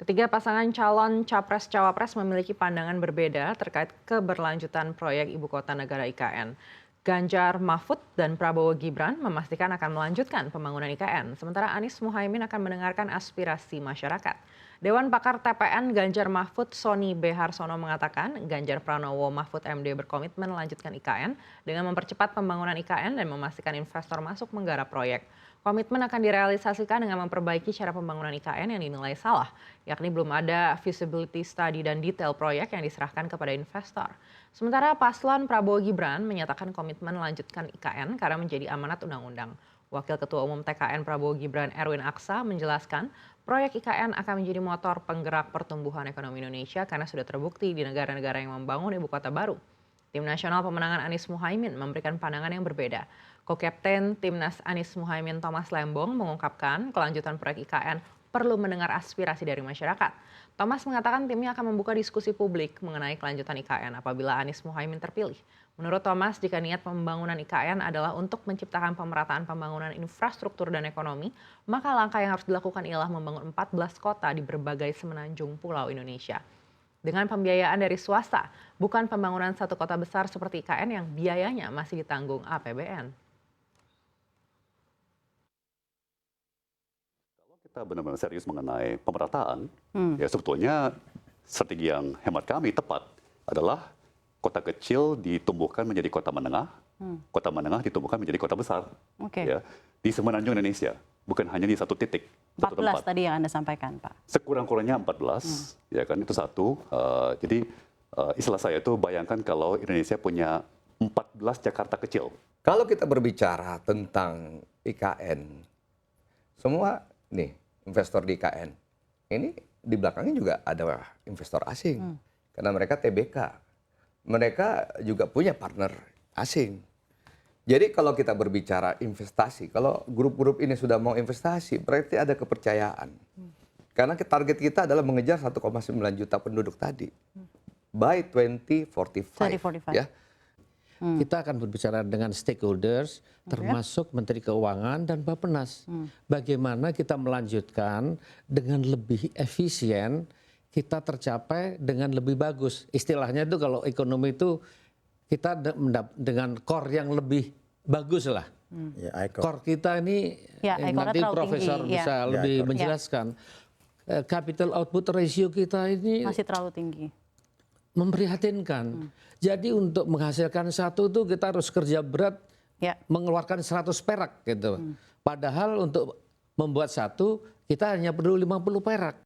Ketiga pasangan calon Capres-Cawapres memiliki pandangan berbeda terkait keberlanjutan proyek Ibu Kota Negara IKN. Ganjar Mahfud dan Prabowo Gibran memastikan akan melanjutkan pembangunan IKN, sementara Anies Muhaimin akan mendengarkan aspirasi masyarakat. Dewan Pakar TPN Ganjar Mahfud Sony B. Harsono mengatakan Ganjar Pranowo Mahfud MD berkomitmen melanjutkan IKN dengan mempercepat pembangunan IKN dan memastikan investor masuk menggarap proyek. Komitmen akan direalisasikan dengan memperbaiki cara pembangunan IKN yang dinilai salah, yakni belum ada feasibility study dan detail proyek yang diserahkan kepada investor. Sementara paslon Prabowo Gibran menyatakan komitmen melanjutkan IKN karena menjadi amanat undang-undang. Wakil Ketua Umum TKN Prabowo Gibran Erwin Aksa menjelaskan proyek IKN akan menjadi motor penggerak pertumbuhan ekonomi Indonesia karena sudah terbukti di negara-negara yang membangun ibu kota baru. Tim Nasional Pemenangan Anies Muhaimin memberikan pandangan yang berbeda. Co-Kapten Timnas Anies Muhaimin Thomas Lembong mengungkapkan kelanjutan proyek IKN perlu mendengar aspirasi dari masyarakat. Thomas mengatakan timnya akan membuka diskusi publik mengenai kelanjutan IKN apabila Anies Muhaimin terpilih. Menurut Thomas, jika niat pembangunan IKN adalah untuk menciptakan pemerataan pembangunan infrastruktur dan ekonomi, maka langkah yang harus dilakukan ialah membangun 14 kota di berbagai semenanjung pulau Indonesia. Dengan pembiayaan dari swasta, bukan pembangunan satu kota besar seperti IKN yang biayanya masih ditanggung APBN. Kalau kita benar-benar serius mengenai pemerataan, ya sebetulnya strategi yang hemat kami tepat adalah kota kecil ditumbuhkan menjadi kota menengah ditumbuhkan menjadi kota besar. Ya, di semenanjung Indonesia, bukan hanya di satu titik. 14 tadi yang Anda sampaikan, Pak. Sekurang-kurangnya 14, ya kan, itu satu. Jadi istilah saya itu bayangkan kalau Indonesia punya 14 Jakarta kecil. Kalau kita berbicara tentang IKN, semua nih investor di IKN, ini di belakangnya juga ada investor asing. Karena mereka TBK. Mereka juga punya partner asing. Jadi kalau kita berbicara investasi, kalau grup-grup ini sudah mau investasi, berarti ada kepercayaan. Karena target kita adalah mengejar 1,9 juta penduduk tadi. By 2045. Ya. Kita akan berbicara dengan stakeholders, termasuk Menteri Keuangan dan Bappenas. Bagaimana kita melanjutkan dengan lebih efisien, kita tercapai dengan lebih bagus. Istilahnya itu kalau ekonomi itu kita dengan core yang lebih bagus lah. Core kita ini nanti Profesor tinggi, bisa lebih menjelaskan. Capital output ratio kita ini masih terlalu tinggi. Memprihatinkan. Jadi untuk menghasilkan satu itu kita harus kerja berat, mengeluarkan 100 perak gitu. Padahal untuk membuat satu kita hanya perlu 50 perak.